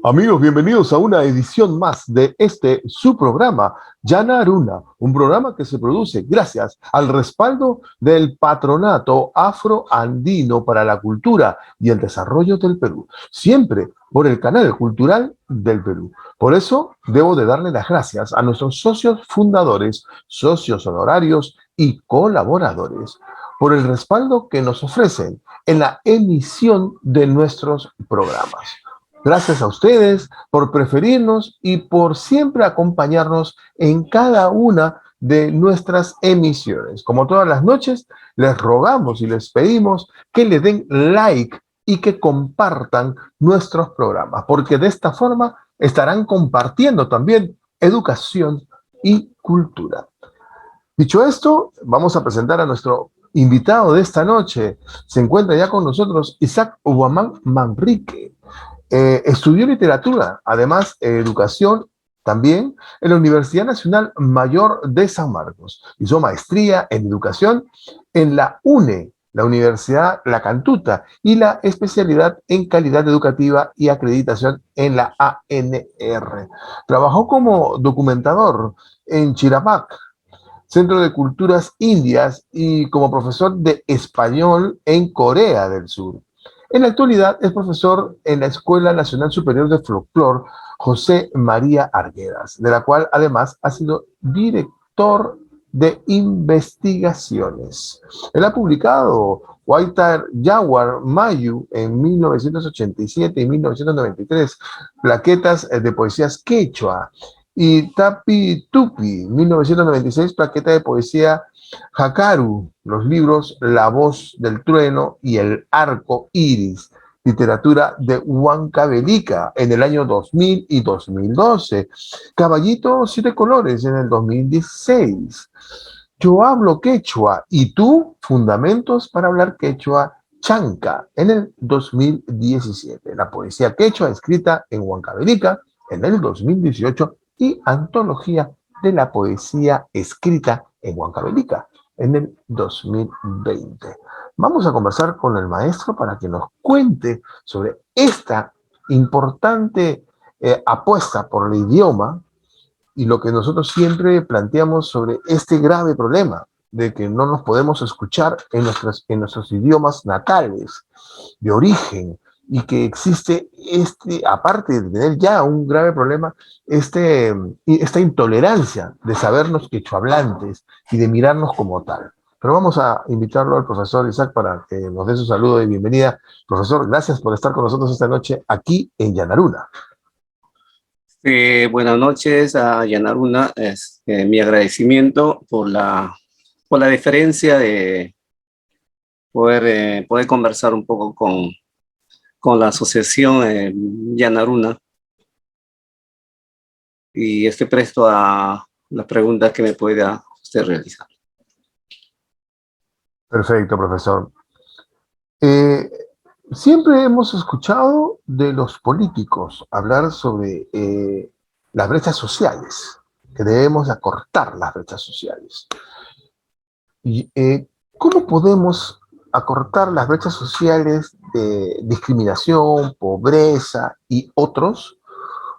Amigos, bienvenidos a una edición más de su programa, Yanaruna, un programa que se produce gracias al respaldo del Patronato Afroandino para la Cultura y el Desarrollo del Perú, siempre por el Canal Cultural del Perú. Por eso, debo de darle las gracias a nuestros socios fundadores, socios honorarios y colaboradores por el respaldo que nos ofrecen en la emisión de nuestros programas. Gracias a ustedes por preferirnos y por siempre acompañarnos en cada una de nuestras emisiones. Como todas las noches, les rogamos y les pedimos que le den like y que compartan nuestros programas, porque de esta forma estarán compartiendo también educación y cultura. Dicho esto, vamos a presentar a nuestro invitado de esta noche. Se encuentra ya con nosotros Isaac Huamán Manrique. Estudió literatura, además educación también en la Universidad Nacional Mayor de San Marcos. Hizo maestría en educación en la UNE, la Universidad La Cantuta, y la especialidad en calidad educativa y acreditación en la ANR. Trabajó como documentador en Chirapac, Centro de Culturas Indias, y como profesor de español en Corea del Sur. En la actualidad es profesor en la Escuela Nacional Superior de Folclor José María Arguedas, de la cual además ha sido director de investigaciones. Él ha publicado Waitar Yawar Mayu en 1987 y 1993, plaquetas de poesías quechua, y Tapi Tupi, 1996, plaqueta de poesía Hakaru, los libros La Voz del Trueno y El Arco Iris, literatura de Huancavelica en el año 2000 y 2012. Caballito Siete Colores en el 2016. Yo hablo quechua y tú, Fundamentos para hablar quechua, Chanca, en el 2017. La poesía quechua escrita en Huancavelica en el 2018 y Antología de la Poesía Escrita en Huancavelica en el 2020. Vamos a conversar con el maestro para que nos cuente sobre esta importante apuesta por el idioma y lo que nosotros siempre planteamos sobre este grave problema de que no nos podemos escuchar en nuestros idiomas natales, de origen, y que existe, aparte de tener ya un grave problema, esta intolerancia de sabernos quechohablantes y de mirarnos como tal. Pero vamos a invitarlo al profesor Isaac para que nos dé su saludo de bienvenida. Profesor, gracias por estar con nosotros esta noche aquí en Yanaruna. Buenas noches a Yanaruna. Mi agradecimiento por la deferencia de poder conversar un poco con la asociación Yanaruna, y estoy presto a las preguntas que me pueda usted realizar. Perfecto, profesor. Siempre hemos escuchado de los políticos hablar sobre las brechas sociales, que debemos acortar las brechas sociales. Y, ¿cómo podemos acortar las brechas sociales de discriminación, pobreza y otros,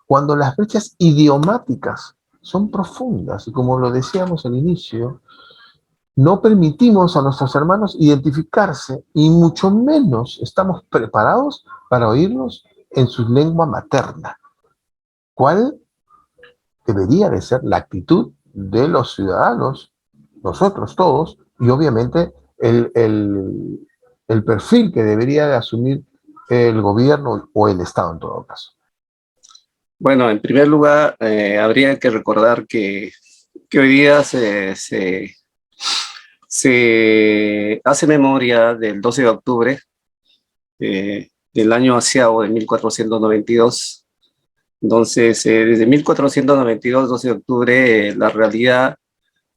cuando las brechas idiomáticas son profundas? Y como lo decíamos al inicio, no permitimos a nuestros hermanos identificarse y mucho menos estamos preparados para oírlos en su lengua materna. ¿Cuál debería de ser la actitud de los ciudadanos, nosotros todos, y obviamente el perfil que debería de asumir el gobierno o el Estado en todo caso? Bueno, en primer lugar, habría que recordar que hoy día se hace memoria del 12 de octubre del año asiago de 1492. Entonces, desde 1492, 12 de octubre, la realidad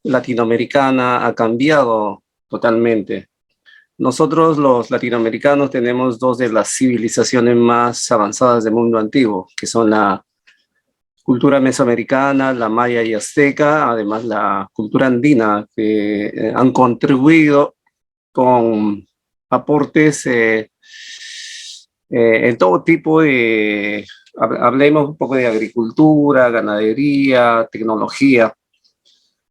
latinoamericana ha cambiado totalmente. Nosotros los latinoamericanos tenemos dos de las civilizaciones más avanzadas del mundo antiguo, que son la cultura mesoamericana, la maya y azteca, además la cultura andina, que han contribuido con aportes en todo tipo de, hablemos un poco de agricultura, ganadería, tecnología.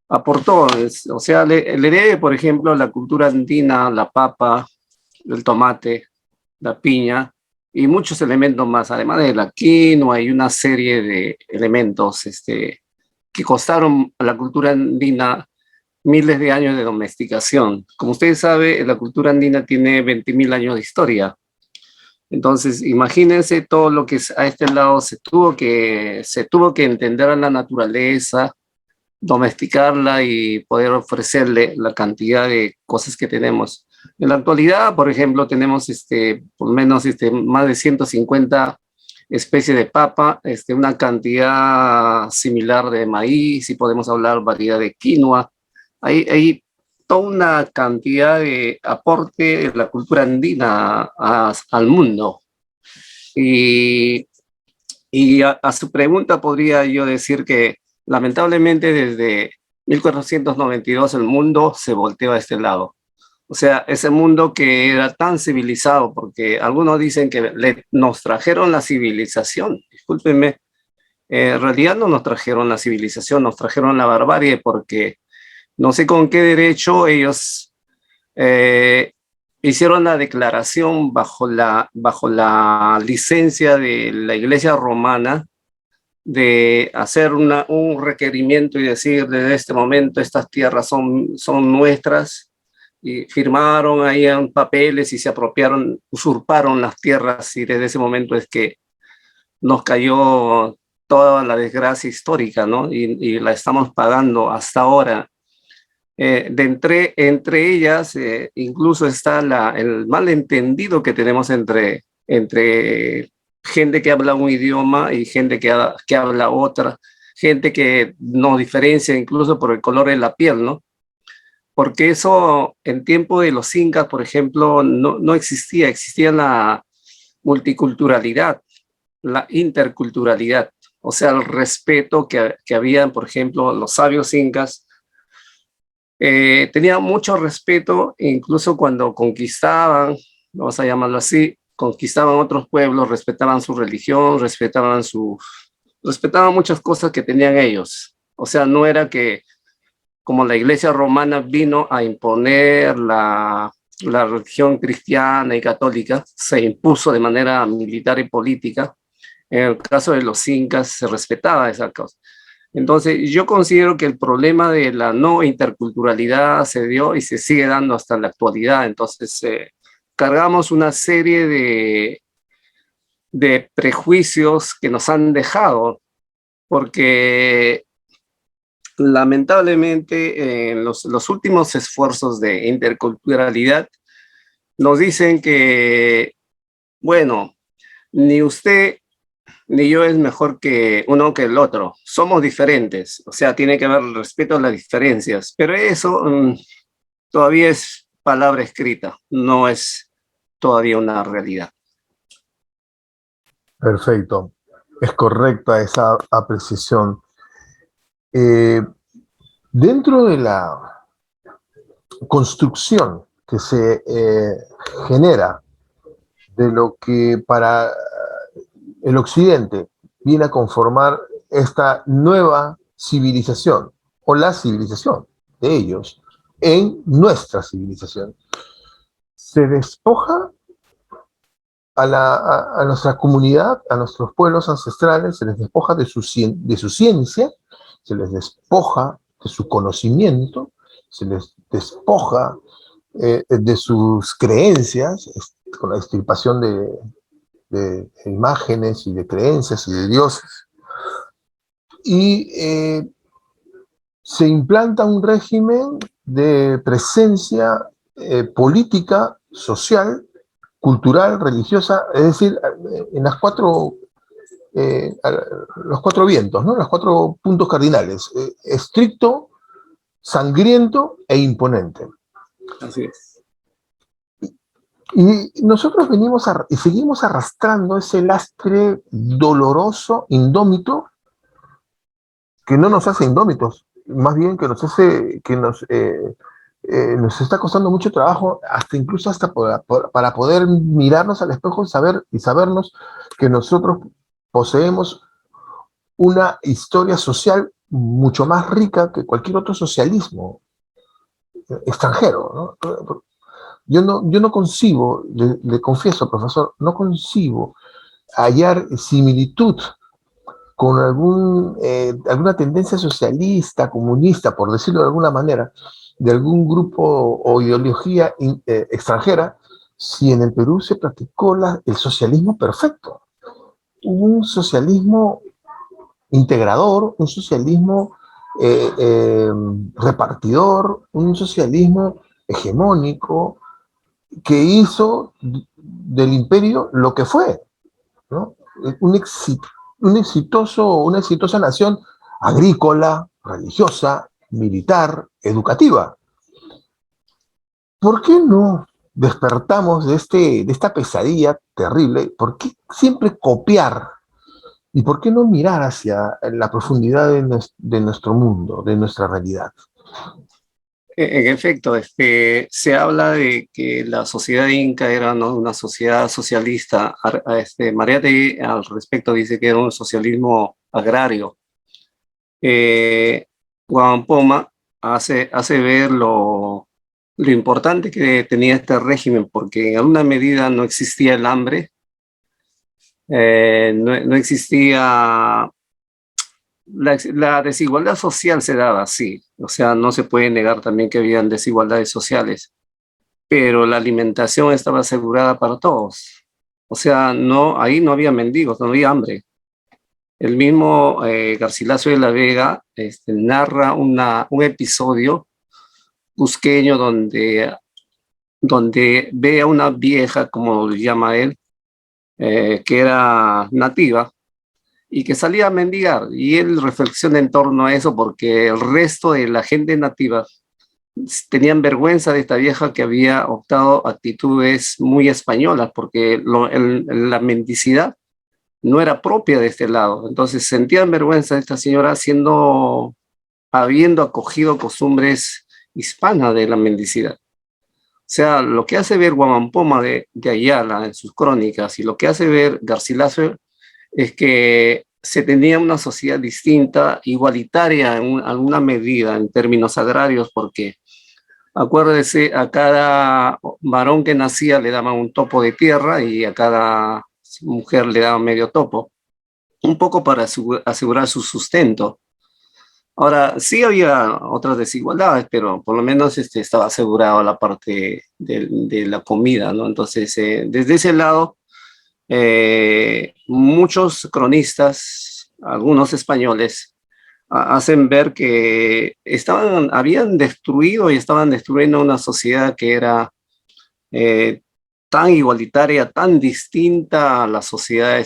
Aportó, o sea, le debe, por ejemplo, la cultura andina, la papa, el tomate, la piña y muchos elementos más, además de la quinoa y una serie de elementos que costaron a la cultura andina miles de años de domesticación. Como ustedes saben, la cultura andina tiene 20.000 años de historia. Entonces, imagínense todo lo que a este lado se tuvo que entender a la naturaleza, domesticarla y poder ofrecerle la cantidad de cosas que tenemos. En la actualidad, por ejemplo, tenemos por lo menos más de 150 especies de papa, una cantidad similar de maíz, y podemos hablar variedad de quinoa. Hay toda una cantidad de aporte de la cultura andina al mundo. Y, y a su pregunta podría yo decir que lamentablemente desde 1492 el mundo se volteó a este lado. O sea, ese mundo que era tan civilizado, porque algunos dicen que nos trajeron la civilización. Discúlpenme, en realidad no nos trajeron la civilización, nos trajeron la barbarie, porque no sé con qué derecho ellos eh, hicieron la declaración bajo la licencia de la Iglesia Romana de hacer un requerimiento y decir desde este momento estas tierras son nuestras, y firmaron ahí en papeles y se apropiaron, usurparon las tierras, y desde ese momento es que nos cayó toda la desgracia histórica, ¿no? Y la estamos pagando hasta ahora. Entre ellas, incluso está el malentendido que tenemos entre gente que habla un idioma y gente que habla otra, gente que nos diferencia incluso por el color de la piel, ¿no? Porque eso en tiempo de los incas, por ejemplo, no existía, existía la multiculturalidad, la interculturalidad, o sea, el respeto que habían, por ejemplo, los sabios incas. Tenían mucho respeto, incluso cuando conquistaban, vamos a llamarlo así, conquistaban otros pueblos, respetaban su religión, respetaban muchas cosas que tenían ellos. O sea, no era que como la iglesia romana vino a imponer la religión cristiana y católica, se impuso de manera militar y política. En el caso de los incas se respetaba esa cosa. Entonces, yo considero que el problema de la no interculturalidad se dio y se sigue dando hasta la actualidad. Entonces, cargamos una serie de prejuicios que nos han dejado, porque lamentablemente en los últimos esfuerzos de interculturalidad nos dicen que, bueno, ni usted ni yo es mejor que uno que el otro. Somos diferentes, o sea, tiene que haber respeto a las diferencias, pero eso todavía es palabra escrita, no es todavía una realidad. Perfecto. Es correcta esa apreciación. Eh, Dentro de la construcción que se genera de lo que para el Occidente viene a conformar esta nueva civilización, o la civilización de ellos, en nuestra civilización, se despoja a nuestra comunidad, a nuestros pueblos ancestrales, se les despoja de su ciencia, se les despoja de su conocimiento, se les despoja de sus creencias, con la extirpación de imágenes y de creencias y de dioses. y se implanta un régimen de presencia política, social, cultural, religiosa, es decir, en las los cuatro vientos, ¿no? Los cuatro puntos cardinales, estricto, sangriento e imponente. Así es. Y nosotros y seguimos arrastrando ese lastre doloroso, indómito, que no nos hace indómitos, más bien que nos está costando mucho trabajo, incluso hasta para poder mirarnos al espejo y sabernos que nosotros poseemos una historia social mucho más rica que cualquier otro socialismo extranjero, ¿no? Yo no concibo, le confieso, profesor, no concibo hallar similitud con alguna tendencia socialista, comunista, por decirlo de alguna manera, de algún grupo o ideología extranjera, si en el Perú se practicó el socialismo perfecto. Un socialismo integrador, un socialismo repartidor, un socialismo hegemónico que hizo del imperio lo que fue, ¿no? Un éxito, una exitosa nación agrícola, religiosa, militar, educativa. ¿Por qué no despertamos de esta pesadilla terrible? ¿Por qué siempre copiar? ¿Y por qué no mirar hacia la profundidad de nuestro mundo, de nuestra realidad? En efecto, se habla de que la sociedad inca era, ¿no?, una sociedad socialista. Mariátegui al respecto dice que era un socialismo agrario. Guampoma hace ver lo importante que tenía este régimen, porque en alguna medida no existía el hambre, no existía la desigualdad social, se daba así. O sea, no se puede negar también que habían desigualdades sociales, pero la alimentación estaba asegurada para todos. O sea, ahí no había mendigos, no había hambre. El mismo Garcilaso de la Vega narra un episodio cusqueño donde ve a una vieja, como lo llama él, que era nativa, y que salía a mendigar, y él reflexiona en torno a eso porque el resto de la gente nativa tenían vergüenza de esta vieja que había optado actitudes muy españolas, porque la mendicidad no era propia de este lado. Entonces sentían vergüenza de esta señora habiendo acogido costumbres hispanas de la mendicidad. O sea, lo que hace ver Guamampoma de Ayala en sus crónicas y lo que hace ver Garcilaso es que se tenía una sociedad distinta, igualitaria en alguna medida en términos agrarios, porque acuérdese, a cada varón que nacía le daban un topo de tierra y a cada mujer le daban medio topo, un poco para asegurar su sustento. Ahora, sí había otras desigualdades, pero por lo menos estaba asegurado la parte de la comida, ¿no? Entonces, desde ese lado, muchos cronistas, algunos españoles, hacen ver que habían destruido y estaban destruyendo una sociedad que era tan igualitaria, tan distinta a la sociedad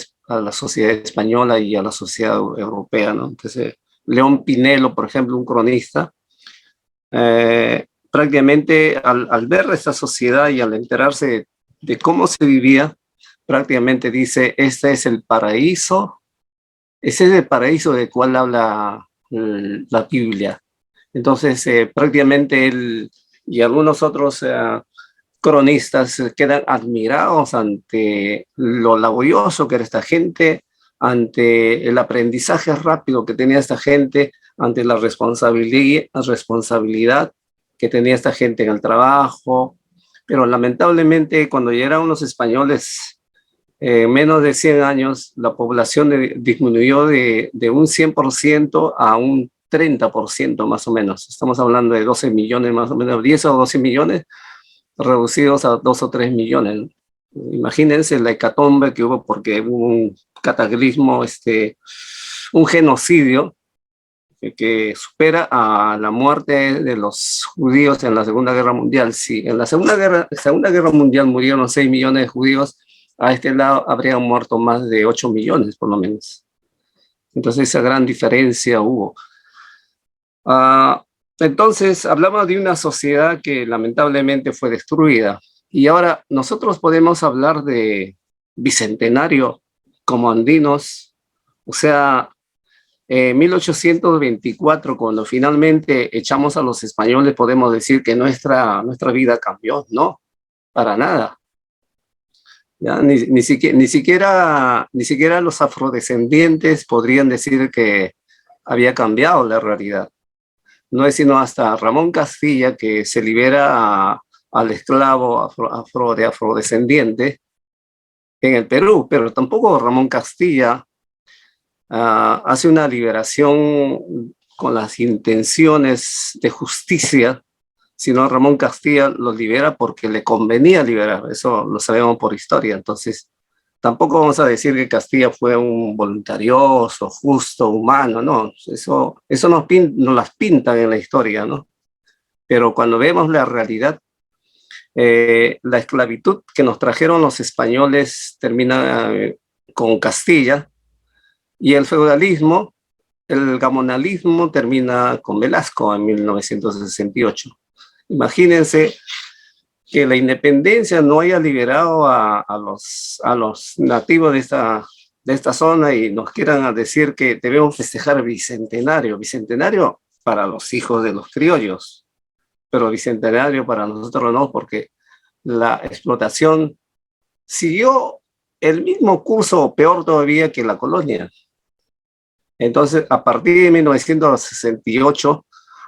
española y a la sociedad europea, ¿no? Entonces, León Pinelo, por ejemplo, un cronista, prácticamente al ver esta sociedad y al enterarse de cómo se vivía, prácticamente dice, este es el paraíso, ese es el paraíso del cual habla la Biblia. Entonces, prácticamente él y algunos otros cronistas quedan admirados ante lo laborioso que era esta gente, ante el aprendizaje rápido que tenía esta gente, ante la responsabilidad que tenía esta gente en el trabajo. Pero lamentablemente, cuando llegaron los españoles, en menos de 100 años, la población disminuyó de un 100% a un 30% más o menos. Estamos hablando de 12 millones más o menos, 10 o 12 millones, reducidos a 2 o 3 millones. Imagínense la hecatombe que hubo porque hubo un cataclismo, un genocidio que supera a la muerte de los judíos en la Segunda Guerra Mundial. Si en la Segunda Guerra Mundial murieron 6 millones de judíos, a este lado habrían muerto más de 8 millones por lo menos. Entonces esa gran diferencia hubo. Entonces hablamos de una sociedad que lamentablemente fue destruida. Y ahora nosotros podemos hablar de bicentenario como andinos, o sea, en 1824, cuando finalmente echamos a los españoles, podemos decir que nuestra vida cambió. No, para nada. ¿Ya? Ni siquiera los afrodescendientes podrían decir que había cambiado la realidad. No es sino hasta Ramón Castilla, que se libera al esclavo afrodescendiente en el Perú, pero tampoco Ramón Castilla hace una liberación con las intenciones de justicia, sino Ramón Castilla los libera porque le convenía liberar. Eso lo sabemos por historia. Entonces, tampoco vamos a decir que Castilla fue un voluntarioso, justo, humano, no. Eso nos las pintan en la historia, ¿no? Pero cuando vemos la realidad, la esclavitud que nos trajeron los españoles termina con Castilla, y el feudalismo, el gamonalismo, termina con Velasco en 1968. Imagínense que la independencia no haya liberado a los nativos de esta zona y nos quieran decir que debemos festejar bicentenario. Bicentenario para los hijos de los criollos, pero bicentenario para nosotros no, porque la explotación siguió el mismo curso, o peor todavía, que la colonia. Entonces, a partir de 1968,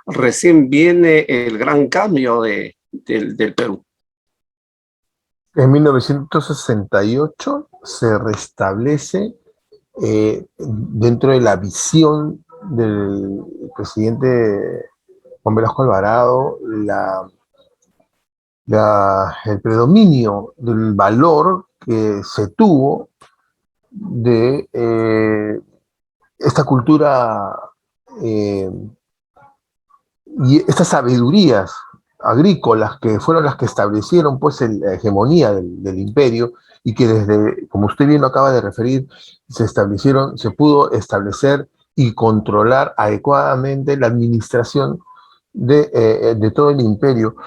recién viene el gran cambio del Perú. En 1968 se restablece dentro de la visión del presidente Juan Velasco Alvarado el predominio del valor que se tuvo de esta cultura y estas sabidurías agrícolas que fueron las que establecieron pues la hegemonía del imperio, y que desde, como usted bien lo acaba de referir, se pudo establecer y controlar adecuadamente la administración de todo el imperio.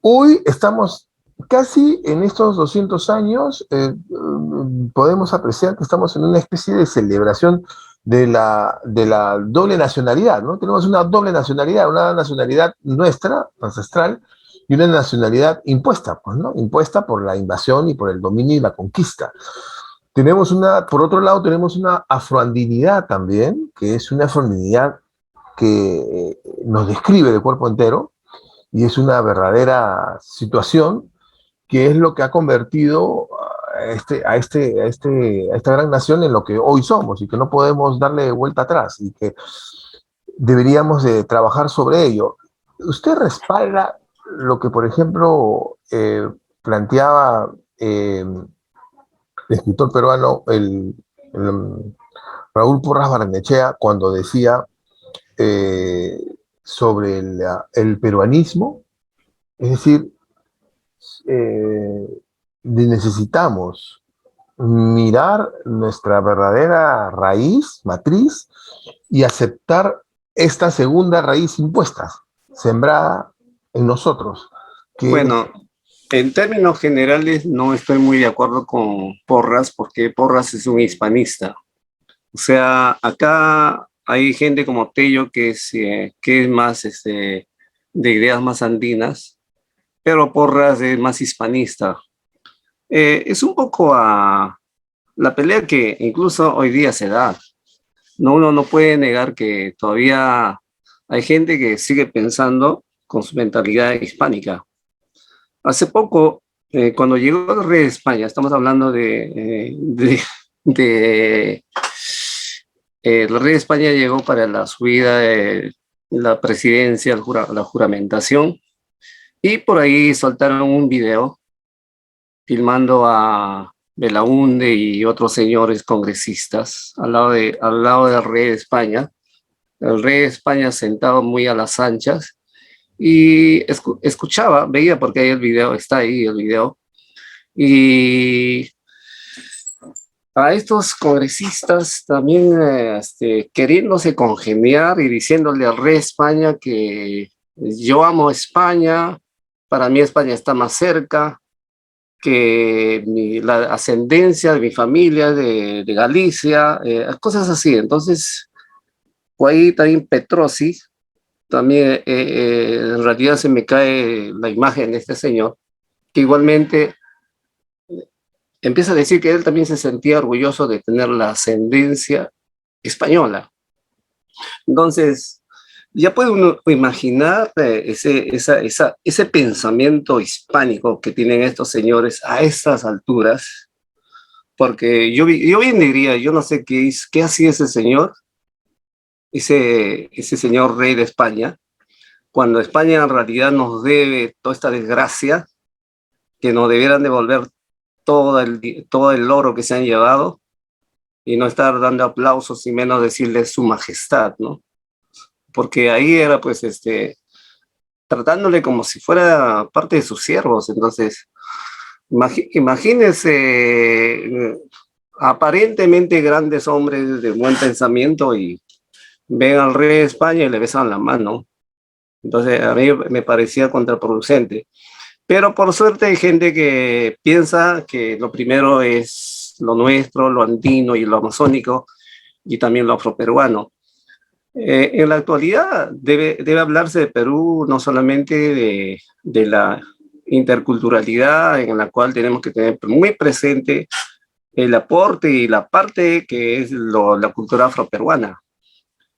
Hoy estamos casi en estos 200 años, podemos apreciar que estamos en una especie de celebración de la doble nacionalidad, ¿no? Tenemos una doble nacionalidad, una nacionalidad nuestra, ancestral, y una nacionalidad impuesta, pues, ¿no? Impuesta por la invasión y por el dominio y la conquista. Por otro lado, tenemos una afroandinidad también, que es una afroandinidad que nos describe de cuerpo entero, y es una verdadera situación que es lo que ha convertido a esta gran nación en lo que hoy somos, y que no podemos darle vuelta atrás, y que deberíamos de trabajar sobre ello. ¿Usted respalda lo que, por ejemplo, planteaba el escritor peruano, el Raúl Porras Barrenechea, cuando decía sobre el peruanismo? Es decir, necesitamos mirar nuestra verdadera raíz, matriz, y aceptar esta segunda raíz impuesta, sembrada en nosotros. Bueno, en términos generales no estoy muy de acuerdo con Porras, porque Porras es un hispanista. O sea, acá hay gente como Tello que es más de ideas más andinas, pero Porras es más hispanista. Es un poco a la pelea que incluso hoy día se da. Uno no puede negar que todavía hay gente que sigue pensando con su mentalidad hispánica. Hace poco, cuando llegó el rey de España, estamos hablando el rey de España llegó para la subida de la presidencia, la juramentación, y por ahí soltaron un video filmando a Belaúnde y otros señores congresistas al lado del rey de España, el rey de España sentado muy a las anchas, y escuchaba, veía, porque ahí el video, está ahí el video, y a estos congresistas también queriéndose congeniar y diciéndole al rey de España que yo amo España, para mí España está más cerca, que la ascendencia de mi familia de Galicia, cosas así. Entonces, fue ahí también Petrosi, también en realidad se me cae la imagen de este señor, que igualmente empieza a decir que él también se sentía orgulloso de tener la ascendencia española. Entonces, ya puede uno imaginar ese pensamiento hispánico que tienen estos señores a estas alturas, porque yo bien diría, yo no sé qué hacía ese señor, ese señor rey de España, cuando España en realidad nos debe toda esta desgracia, que nos debieran devolver todo el oro que se han llevado, y no estar dando aplausos y menos decirle su majestad, ¿no? Porque ahí era pues tratándole como si fuera parte de sus siervos. Entonces, imagínense aparentemente grandes hombres de buen pensamiento y ven al rey de España y le besan la mano. Entonces, a mí me parecía contraproducente. Pero por suerte hay gente que piensa que lo primero es lo nuestro, lo andino y lo amazónico, y también lo afroperuano. En la actualidad debe hablarse de Perú no solamente de la interculturalidad, en la cual tenemos que tener muy presente el aporte y la parte que es la cultura afroperuana,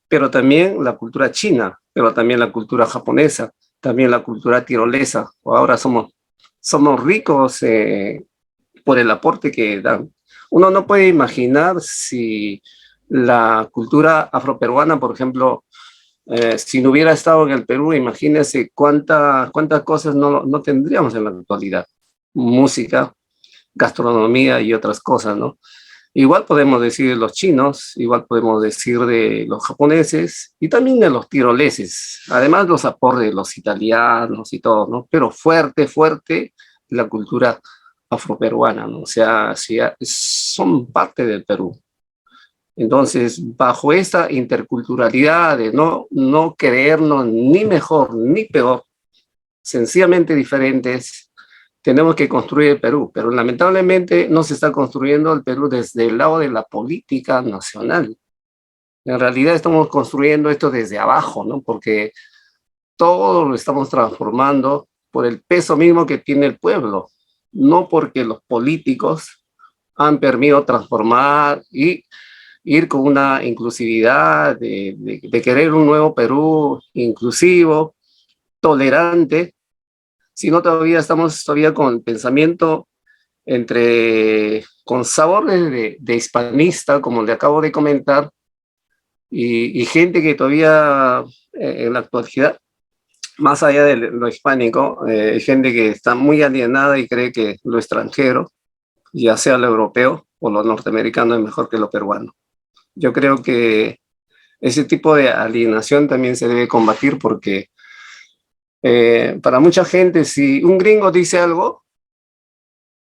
pero también la cultura china, pero también la cultura japonesa, también la cultura tirolesa. Ahora somos ricos por el aporte que dan. Uno no puede imaginar si la cultura afroperuana, por ejemplo, si no hubiera estado en el Perú, imagínense cuántas cosas no tendríamos en la actualidad. Música, gastronomía y otras cosas, ¿no? Igual podemos decir de los chinos, igual podemos decir de los japoneses y también de los tiroleses. Además, los aportes de los italianos y todo, ¿no? Pero fuerte, fuerte la cultura afroperuana, ¿no? O sea, sí, son parte del Perú. Entonces, bajo esta interculturalidad de no creernos ni mejor ni peor, sencillamente diferentes, tenemos que construir el Perú, pero lamentablemente no se está construyendo el Perú desde el lado de la política nacional. En realidad estamos construyendo esto desde abajo, ¿no? Porque todo lo estamos transformando por el peso mismo que tiene el pueblo, no porque los políticos han permitido transformar y ir con una inclusividad de querer un nuevo Perú inclusivo, tolerante, sino todavía estamos todavía con pensamiento con sabores de hispanista, como le acabo de comentar, y gente que todavía en la actualidad, más allá de lo hispánico, gente que está muy alienada y cree que lo extranjero, ya sea lo europeo o lo norteamericano, es mejor que lo peruano. Yo creo que ese tipo de alienación también se debe combatir, porque para mucha gente, si un gringo dice algo,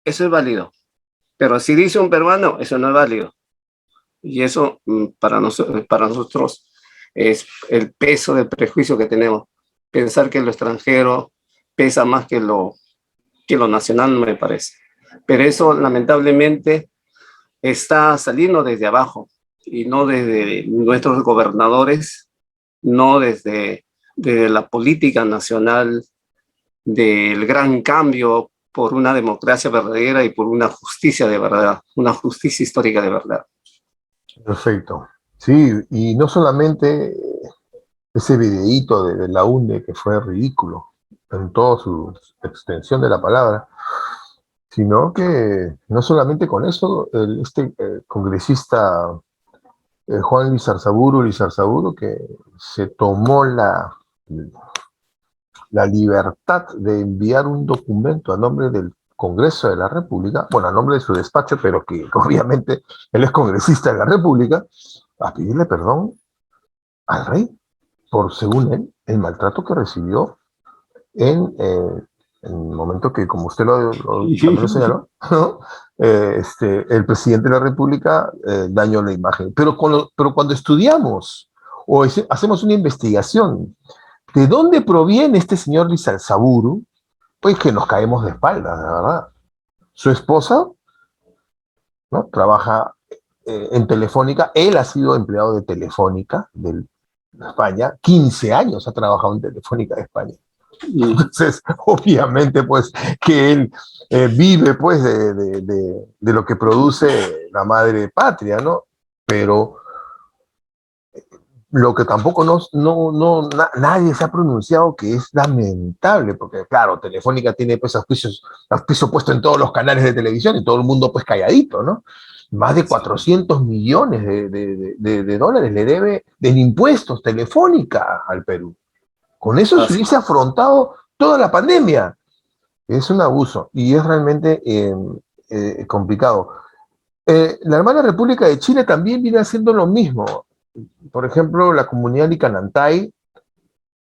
eso es válido, pero si dice un peruano, eso no es válido. Y eso para nosotros es el peso del prejuicio que tenemos. Pensar que lo extranjero pesa más que lo nacional, no me parece. Pero eso lamentablemente está saliendo desde abajo y no desde nuestros gobernadores, no desde la política nacional del gran cambio por una democracia verdadera y por una justicia de verdad, una justicia histórica de verdad. Perfecto. Sí, y no solamente ese videíto de la UNE que fue ridículo en toda su extensión de la palabra, sino que no solamente con eso, congresista Juan Lizarzaburu, que se tomó la libertad de enviar un documento a nombre del Congreso de la República, bueno, a nombre de su despacho, pero que obviamente él es congresista de la República, a pedirle perdón al rey por, según él, el maltrato que recibió en el momento que, como usted también lo señaló, ¿no? El presidente de la República dañó la imagen. Pero cuando estudiamos o hacemos una investigación de dónde proviene este señor Lizalzaburu, pues que nos caemos de espaldas, la verdad. Su esposa, ¿no? Trabaja en Telefónica, él ha sido empleado de Telefónica de España, 15 años ha trabajado en Telefónica de España. Entonces, obviamente, pues, que él vive, pues, de lo que produce la madre patria, ¿no? Pero lo que tampoco nadie se ha pronunciado que es lamentable, porque claro, Telefónica tiene pues auspicio puesto en todos los canales de televisión y todo el mundo pues calladito, ¿no? Más de 400 millones de dólares le debe en impuestos Telefónica al Perú. Con eso se hubiese afrontado toda la pandemia. Es un abuso y es realmente complicado. La hermana República de Chile también viene haciendo lo mismo. Por ejemplo, la comunidad Licanantay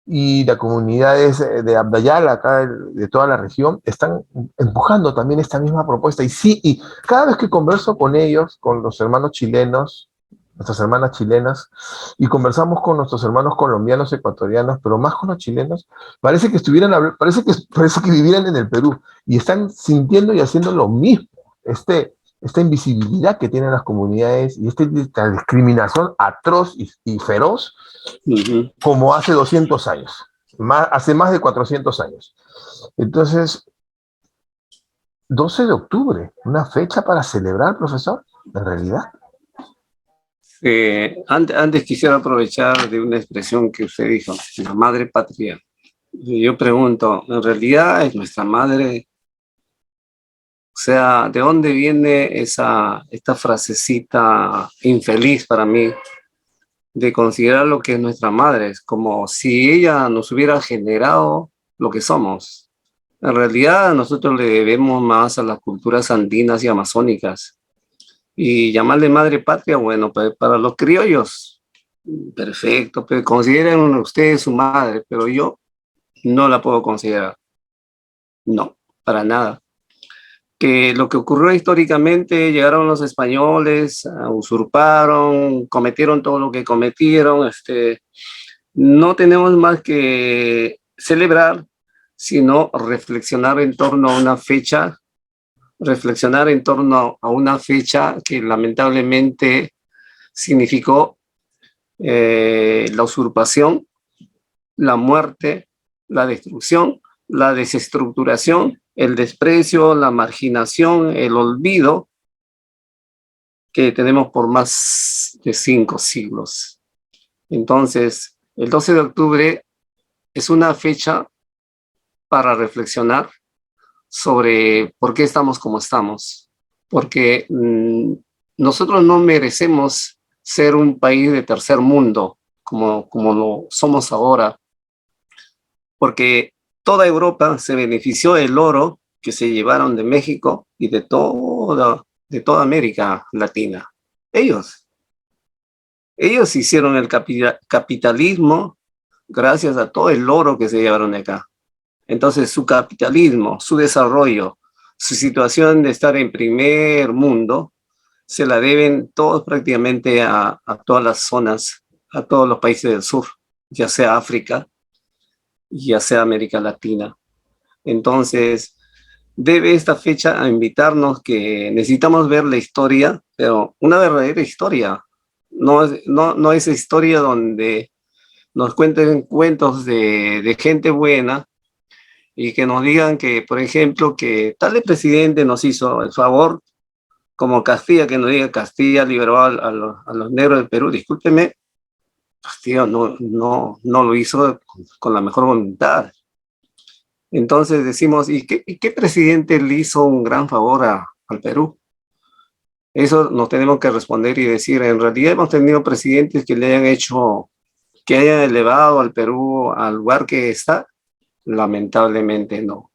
y las comunidades de Abdayala, acá de toda la región, están empujando también esta misma propuesta. Y sí, y cada vez que converso con ellos, con los hermanos chilenos, nuestras hermanas chilenas, y conversamos con nuestros hermanos colombianos, ecuatorianos, pero más con los chilenos, parece que vivieran en el Perú y están sintiendo y haciendo lo mismo. Esta invisibilidad que tienen las comunidades y esta discriminación atroz y feroz como hace 200 años, hace más de 400 años. Entonces, 12 de octubre, una fecha para celebrar, profesor, en realidad. Antes quisiera aprovechar de una expresión que usted dijo, la madre patria. Yo pregunto, ¿en realidad es nuestra madre? O sea, ¿de dónde viene esta frasecita infeliz para mí de considerar lo que es nuestra madre? Es como si ella nos hubiera generado lo que somos. En realidad nosotros le debemos más a las culturas andinas y amazónicas. Y llamarle madre patria, bueno, para los criollos, perfecto, pero consideren ustedes su madre, pero yo no la puedo considerar. No, para nada. Que lo que ocurrió históricamente, llegaron los españoles, usurparon, cometieron todo lo que cometieron, no tenemos más que celebrar, sino reflexionar en torno a una fecha, que lamentablemente significó la usurpación, la muerte, la destrucción, la desestructuración, el desprecio, la marginación, el olvido que tenemos por más de 5 siglos. Entonces, el 12 de octubre es una fecha para reflexionar sobre por qué estamos como estamos, porque nosotros no merecemos ser un país de tercer mundo como lo somos ahora, porque toda Europa se benefició del oro que se llevaron de México y de toda América Latina. Ellos hicieron el capitalismo gracias a todo el oro que se llevaron de acá. Entonces su capitalismo, su desarrollo, su situación de estar en primer mundo, se la deben todos prácticamente a todas las zonas, a todos los países del sur, ya sea África, ya sea América Latina. Entonces, debe esta fecha a invitarnos que necesitamos ver la historia, pero una verdadera historia, no esa historia donde nos cuenten cuentos de gente buena y que nos digan que, por ejemplo, que tal presidente nos hizo el favor, como Castilla, que nos diga Castilla liberó a los negros del Perú. Discúlpeme, Castilla no lo hizo con la mejor voluntad. Entonces decimos, ¿y qué presidente le hizo un gran favor al Perú? Eso nos tenemos que responder y decir, en realidad hemos tenido presidentes que le hayan hecho, que hayan elevado al Perú al lugar que está. Lamentablemente no.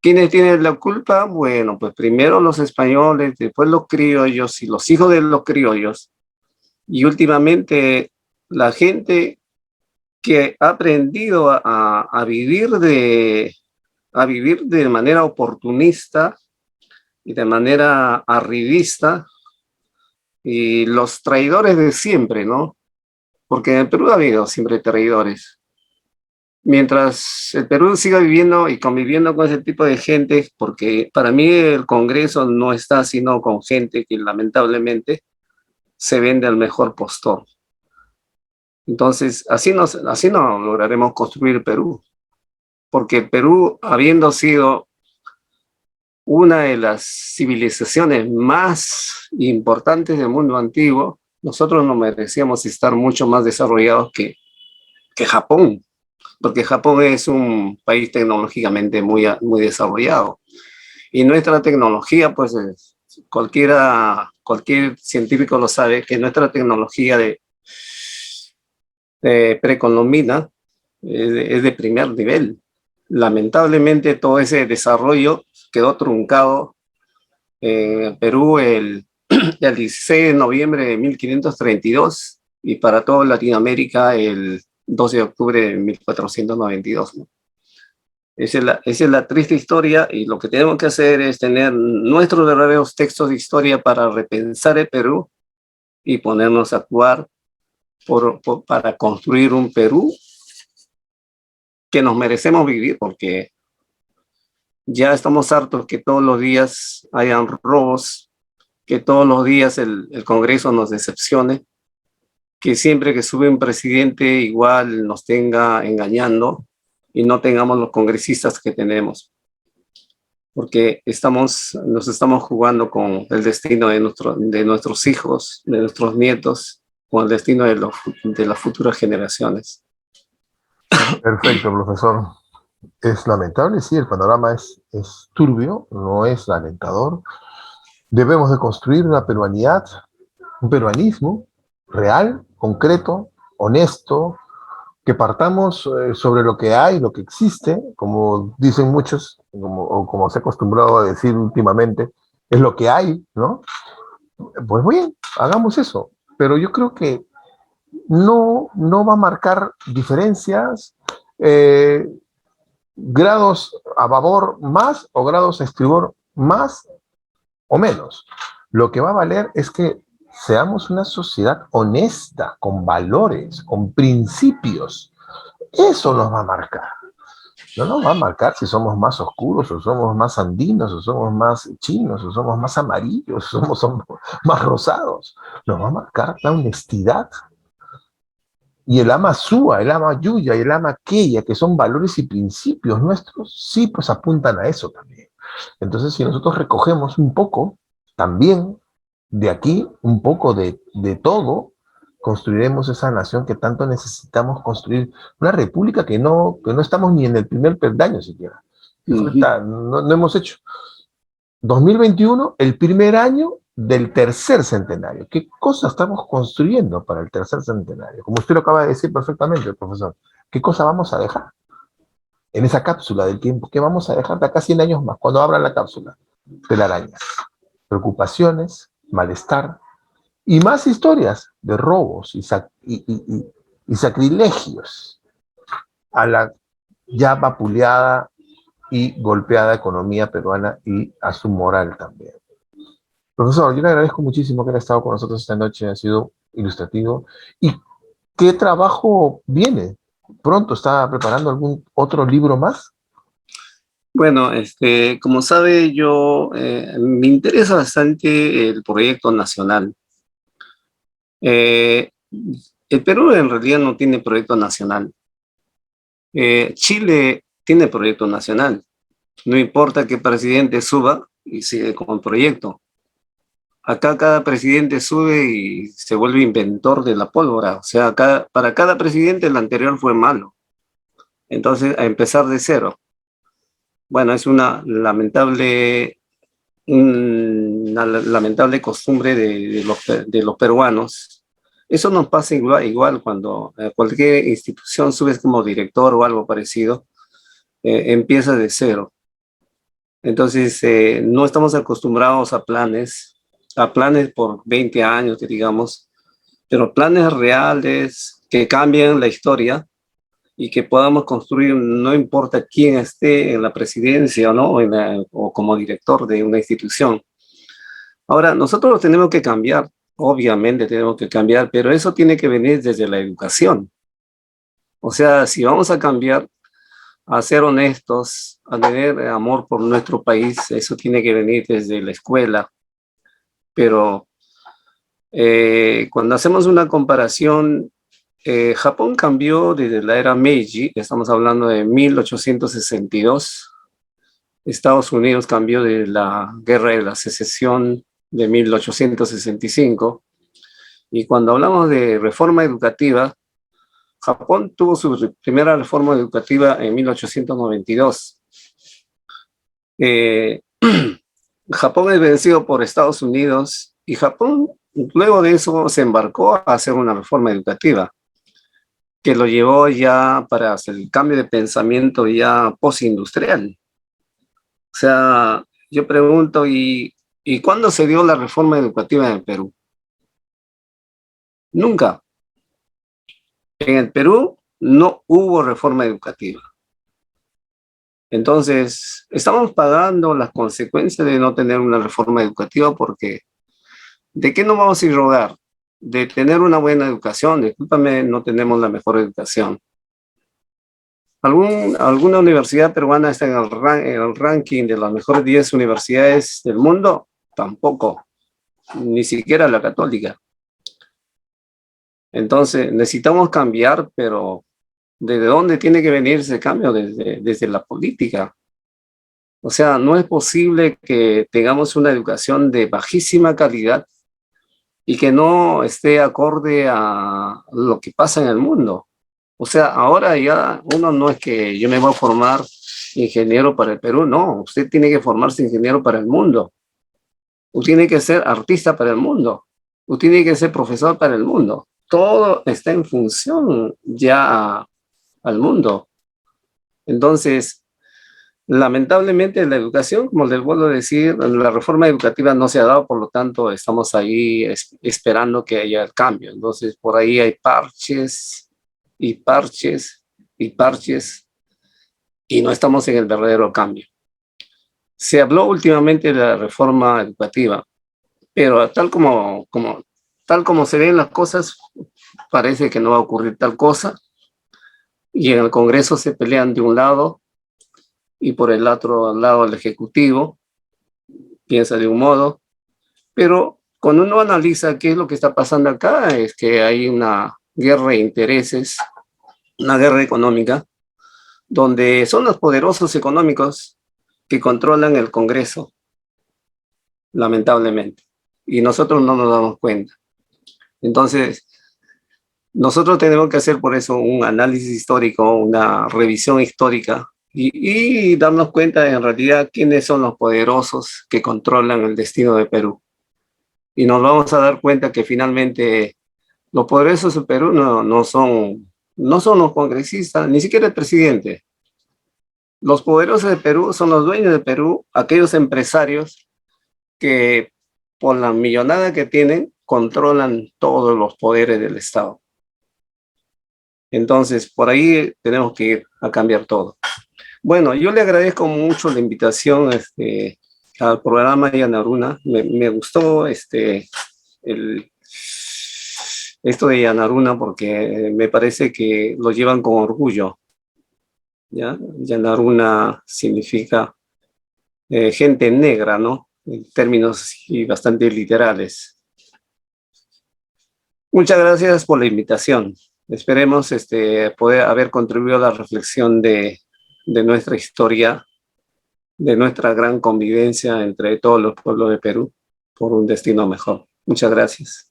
¿Quiénes tienen la culpa? Bueno, pues primero los españoles, después los criollos y los hijos de los criollos. Y últimamente la gente que ha aprendido a vivir de manera oportunista y de manera arribista, y los traidores de siempre, ¿no? Porque en el Perú ha habido siempre traidores. Mientras el Perú siga viviendo y conviviendo con ese tipo de gente, porque para mí el Congreso no está sino con gente que lamentablemente se vende al mejor postor. Entonces, así no lograremos construir el Perú, porque el Perú, habiendo sido una de las civilizaciones más importantes del mundo antiguo, nosotros nos merecíamos estar mucho más desarrollados que Japón, porque Japón es un país tecnológicamente muy desarrollado. Y nuestra tecnología, pues cualquier científico lo sabe, que nuestra tecnología de precolombina es de primer nivel. Lamentablemente todo ese desarrollo quedó truncado en Perú el 16 de noviembre de 1532 y para toda Latinoamérica el 12 de octubre de 1492, ¿no? Esa es la triste historia, y lo que tenemos que hacer es tener nuestros verdaderos textos de historia para repensar el Perú y ponernos a actuar para construir un Perú que nos merecemos vivir, porque ya estamos hartos que todos los días hayan robos, que todos los días el Congreso nos decepcione, que siempre que sube un presidente igual nos tenga engañando y no tengamos los congresistas que tenemos, porque nos estamos jugando con el destino de nuestros hijos, de nuestros nietos, con el destino de las futuras generaciones. Perfecto, profesor. Es lamentable, sí, el panorama es turbio, no es alentador. Debemos de construir una peruanidad, un peruanismo real, concreto, honesto, que partamos sobre lo que hay, lo que existe, como dicen muchos, o como se ha acostumbrado a decir últimamente, es lo que hay, ¿no? Pues bien, hagamos eso. Pero yo creo que no va a marcar diferencias, eh, grados a babor más o grados a estribor más o menos. Lo que va a valer es que seamos una sociedad honesta, con valores, con principios. Eso nos va a marcar. No nos va a marcar si somos más oscuros, o somos más andinos, o somos más chinos, o somos más amarillos, o somos más rosados. Nos va a marcar la honestidad. Y el ama sua, el ama yuya y el ama aquella, que son valores y principios nuestros, sí, pues apuntan a eso también. Entonces, si nosotros recogemos un poco también de aquí, un poco de todo, construiremos esa nación que tanto necesitamos construir, una república que no estamos ni en el primer peldaño siquiera. Falta, no hemos hecho. 2021, el primer año del tercer centenario. ¿Qué cosa estamos construyendo para el tercer centenario? Como usted lo acaba de decir perfectamente, profesor, ¿qué cosa vamos a dejar en esa cápsula del tiempo? ¿Qué vamos a dejar de acá 100 años más, cuando abran la cápsula? Telarañas, preocupaciones, malestar y más historias de robos y sacrilegios a la ya vapuleada y golpeada economía peruana y a su moral también. Profesor, yo le agradezco muchísimo que haya estado con nosotros esta noche, ha sido ilustrativo. ¿Y qué trabajo viene? ¿Pronto está preparando algún otro libro más? Bueno, como sabe, me interesa bastante el proyecto nacional. El Perú en realidad no tiene proyecto nacional. Chile tiene proyecto nacional. No importa qué presidente suba y sigue con el proyecto. Acá cada presidente sube y se vuelve inventor de la pólvora. O sea, para cada presidente el anterior fue malo. Entonces, a empezar de cero. Bueno, es una lamentable costumbre de los peruanos. Eso nos pasa igual cuando cualquier institución subes como director o algo parecido, empieza de cero. Entonces, no estamos acostumbrados a planes por 20 años, digamos, pero planes reales, que cambien la historia y que podamos construir, no importa quién esté en la presidencia, ¿no? O como director de una institución. Ahora, nosotros tenemos que cambiar, obviamente tenemos que cambiar, pero eso tiene que venir desde la educación. O sea, si vamos a cambiar, a ser honestos, a tener amor por nuestro país, eso tiene que venir desde la escuela. Pero cuando hacemos una comparación, Japón cambió desde la era Meiji, estamos hablando de 1862. Estados Unidos cambió de la Guerra de la Secesión de 1865. Y cuando hablamos de reforma educativa, Japón tuvo su primera reforma educativa en 1892. Japón es vencido por Estados Unidos y Japón luego de eso se embarcó a hacer una reforma educativa que lo llevó ya para hacer el cambio de pensamiento ya postindustrial. O sea, yo pregunto, ¿y cuándo se dio la reforma educativa en el Perú? Nunca. En el Perú no hubo reforma educativa. Entonces, estamos pagando las consecuencias de no tener una reforma educativa porque ¿de qué nos vamos a irrogar? De tener una buena educación. Discúlpame, no tenemos la mejor educación. ¿Alguna universidad peruana está en el ranking de las mejores 10 universidades del mundo? Tampoco, ni siquiera la católica. Entonces, necesitamos cambiar, pero ¿desde dónde tiene que venir ese cambio? Desde la política. O sea, no es posible que tengamos una educación de bajísima calidad y que no esté acorde a lo que pasa en el mundo. O sea, ahora ya uno no es que yo me voy a formar ingeniero para el Perú, no, usted tiene que formarse ingeniero para el mundo. Usted tiene que ser artista para el mundo. Usted tiene que ser profesor para el mundo. Todo está en función ya al mundo. Entonces, lamentablemente la educación, como les vuelvo a decir, la reforma educativa no se ha dado, por lo tanto estamos ahí esperando que haya el cambio. Entonces, por ahí hay parches y parches y parches y no estamos en el verdadero cambio. Se habló últimamente de la reforma educativa, pero tal como se ven las cosas, parece que no va a ocurrir tal cosa. Y en el Congreso se pelean de un lado y por el otro lado el Ejecutivo piensa de un modo. Pero cuando uno analiza qué es lo que está pasando acá, es que hay una guerra de intereses, una guerra económica, donde son los poderosos económicos que controlan el Congreso, lamentablemente. Y nosotros no nos damos cuenta. Entonces, nosotros tenemos que hacer por eso un análisis histórico, una revisión histórica y darnos cuenta de en realidad quiénes son los poderosos que controlan el destino de Perú. Y nos vamos a dar cuenta que finalmente los poderosos de Perú no son los congresistas, ni siquiera el presidente. Los poderosos de Perú son los dueños de Perú, aquellos empresarios que por la millonada que tienen controlan todos los poderes del Estado. Entonces, por ahí tenemos que ir a cambiar todo. Bueno, yo le agradezco mucho la invitación al programa Yanaruna. Me gustó esto de Yanaruna porque me parece que lo llevan con orgullo. ¿Ya? Yanaruna significa gente negra, ¿no? En términos bastante literales. Muchas gracias por la invitación. Esperemos poder haber contribuido a la reflexión de nuestra historia, de nuestra gran convivencia entre todos los pueblos de Perú por un destino mejor. Muchas gracias.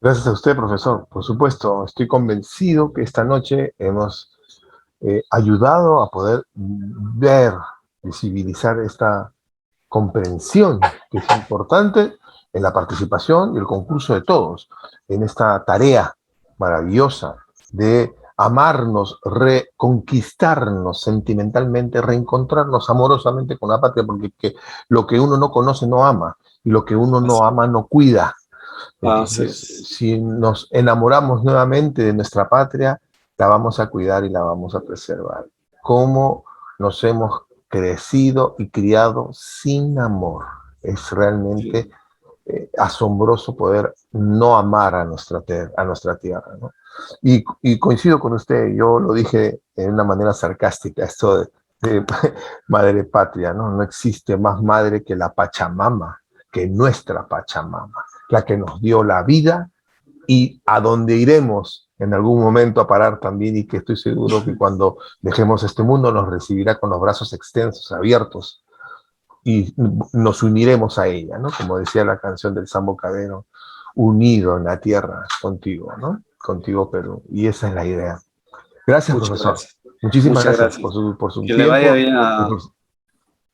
Gracias a usted, profesor. Por supuesto, estoy convencido que esta noche hemos ayudado a poder ver, visibilizar esta comprensión que es importante en la participación y el concurso de todos en esta tarea maravillosa de amarnos, reconquistarnos sentimentalmente, reencontrarnos amorosamente con la patria, porque lo que uno no conoce no ama, y lo que uno no ama no cuida. Así Entonces, es. si nos enamoramos nuevamente de nuestra patria, la vamos a cuidar y la vamos a preservar. ¿Cómo nos hemos crecido y criado sin amor? Es realmente Sí. asombroso poder no amar a nuestra tierra, ¿no? Y coincido con usted, yo lo dije en una manera sarcástica, esto de madre patria, ¿no? No existe más madre que la Pachamama, que nuestra Pachamama, la que nos dio la vida y a donde iremos en algún momento a parar también, y que estoy seguro que cuando dejemos este mundo nos recibirá con los brazos extensos, abiertos, y nos uniremos a ella, ¿no? Como decía la canción del Sambo Cabero, unido en la tierra contigo, ¿no? Contigo, Perú. Y esa es la idea. Gracias, Muchas profesor. gracias. Muchísimas Muchas gracias gracias. por su Que le vaya tiempo. bien a,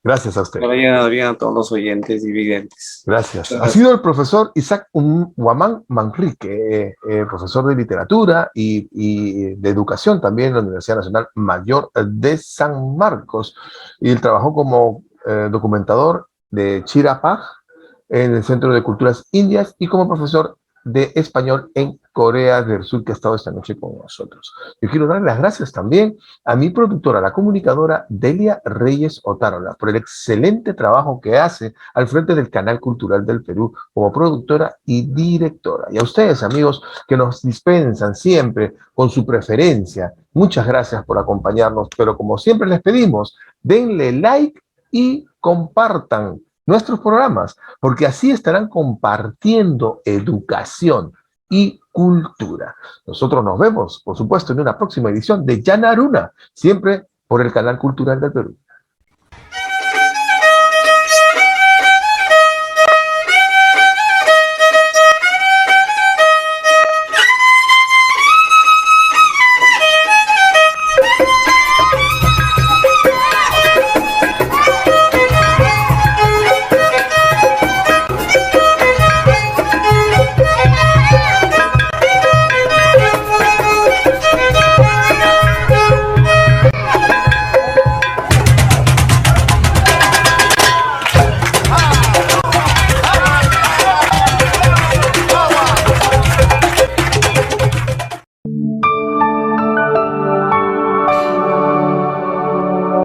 Gracias a que usted. le vaya bien a todos los oyentes y videntes. Gracias. Muchas Ha sido gracias. el profesor Isaac Huamán Manrique, profesor de literatura y de educación también en la Universidad Nacional Mayor de San Marcos. Y él trabajó como documentador de Chirapaj en el Centro de Culturas Indias y como profesor de español en Corea del Sur, que ha estado esta noche con nosotros. Yo quiero dar las gracias también a mi productora, la comunicadora Delia Reyes Otárola, por el excelente trabajo que hace al frente del Canal Cultural del Perú como productora y directora. Y a ustedes, amigos, que nos dispensan siempre con su preferencia, muchas gracias por acompañarnos, pero como siempre les pedimos, denle like y compartan nuestros programas, porque así estarán compartiendo educación y cultura. Nosotros nos vemos, por supuesto, en una próxima edición de Yanaruna, siempre por el Canal Cultural del Perú.